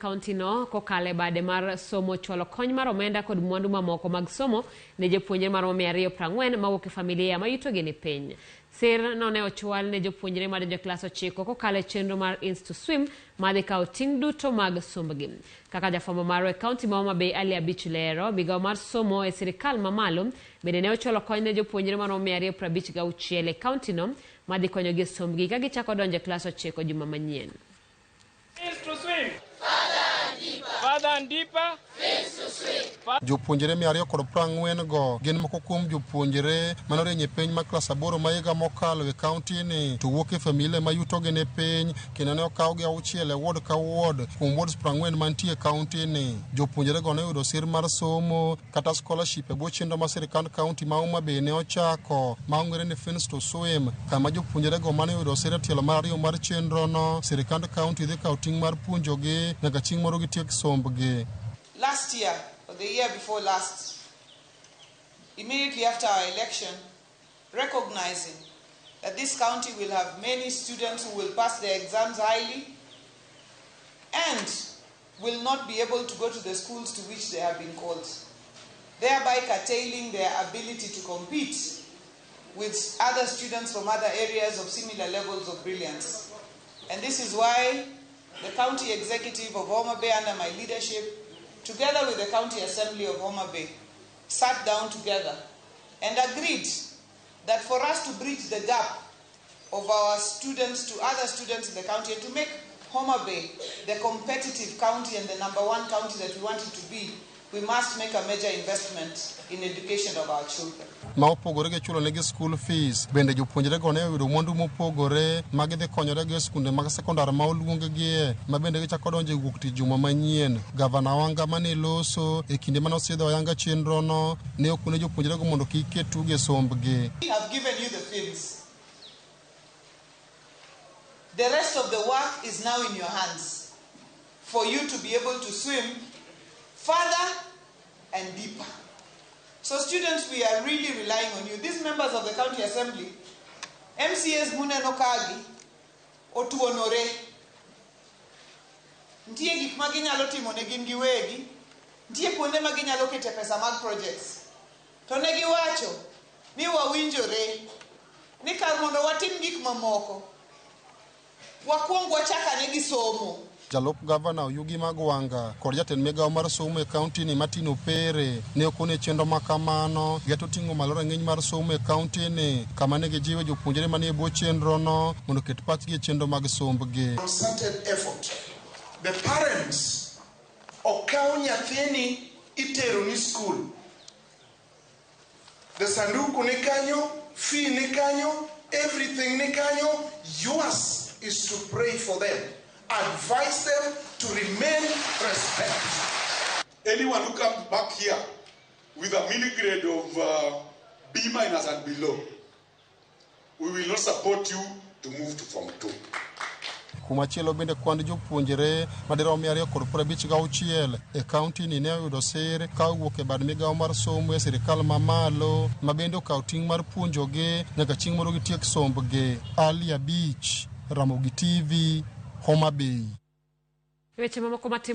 kaunti no kokale bade mar somo chwalo kony mar omenda kod mwandu mamoko mag somo ne jopuonjre mar 240 mawuok e familia ma yutogi ni piny. Sir no ne ochwal ne jopuonjre mar klas 9 kokale chenro mar Inst to Swim madhi kawo ting' duto mag sombgi. Kaka jafwambo mar kaunti ma Homa Bay Ali Abich lero, migawo mar somo e sirikal mamalo bende ne ochwalo kony ne jopuonjre mar 256 e kaunti no madhi konyogi e sombgi ka gichako donjo e klas 9 juma manyien. Fins to swim. Father and deeper. Fins to swim. Jopuonjre 240 go gin moko kuom jopuonjre manorenye piny ma klas 8 ma higa mokalo e kaunti ni to wuok e familia ma yutogi ni piny kendo ne okawgi 6 e ward ka ward kuom wards 40 mantie e kaunti ni. Jopuonjre go ne yudo sir mar somo kata scholarship e bwo chenro ma sirikand kaunti ma Homa Bay ne ochako ma ong'ere ni Fins to Swim, kama jopuonjre go mane yudo sir e tielo mar ariyo mar chenro no sirikand kaunti dhi kawo ting' mar puonjogi nyaka chieng' moro gitiek sombgi. Last year, or the year before last, immediately after our election, recognizing that this county will have many students who will pass their exams highly and will not be able to go to the schools to which they have been called, thereby curtailing their ability to compete with other students from other areas of similar levels of brilliance. And this is why the county executive of Homa Bay, under my leadership, together with the County Assembly of Homa Bay, sat down together and agreed that for us to bridge the gap of our students to other students in the county and to make Homa Bay the competitive county and the #1 county that we want it to be, we must make a major investment in education of our children. Ma opogore gi chulo negi school fees, bende jopuonjre go ne yudo mwandu mopogore ma gidhi konyore gi skunde mag sekondar ma oluongi ma bende gichako donjo e wuok tich juma manyien. Gavana Wanga mane loso e kinde mane osidho ayanga chenro no ne okone jopuonjre go mondo kik ketugi e sombgi. We have given you the fees. The rest of the work is now in your hands for you to be able to swim further and deeper. So students, we are really relying on you. These members of the County Assembly, MCAs Muneno Kagi, Otuonore, ntie gik ma ginyalo timo ne gin giwegi, ntie kuonde ma ginyalo kete pesa mag projects. To ne giwacho ni wawinjore ni kar mondo watim gik mamoko, wakuong wachaka ne gisomo. Jalop Gavana Oyugi Magwanga kod jatend migawo mar somo e kaunti ni Martin Opere ne okone chenro makamano geto ting'o malo rang'iny mar somo e kaunti ni kama ne gijiwo jopuonjre manie bwo chenro no mondo ket pachgi e chenro mag sombgi. Concerted effort. The parents okaw nyathini itero ni school. The sanduku ni kanyo, fee ni kanyo, everything ni kanyo. Yours is to pray for them. Advise them to remain respect. Anyone who comes back here with a milligrade of B- and below, we will not support you to move to Form 2. Kumachielo bende kwand jopuonjre madirom 256 e kaunti ni ne oyudo sir ka owuok e bad migawo mar somo e sirikal mamalo ma bende okawo ting' mar puonjogi nyaka chieng' moro gitiek sombgi. Ali Abich, Ramogi TV, Homa Bay.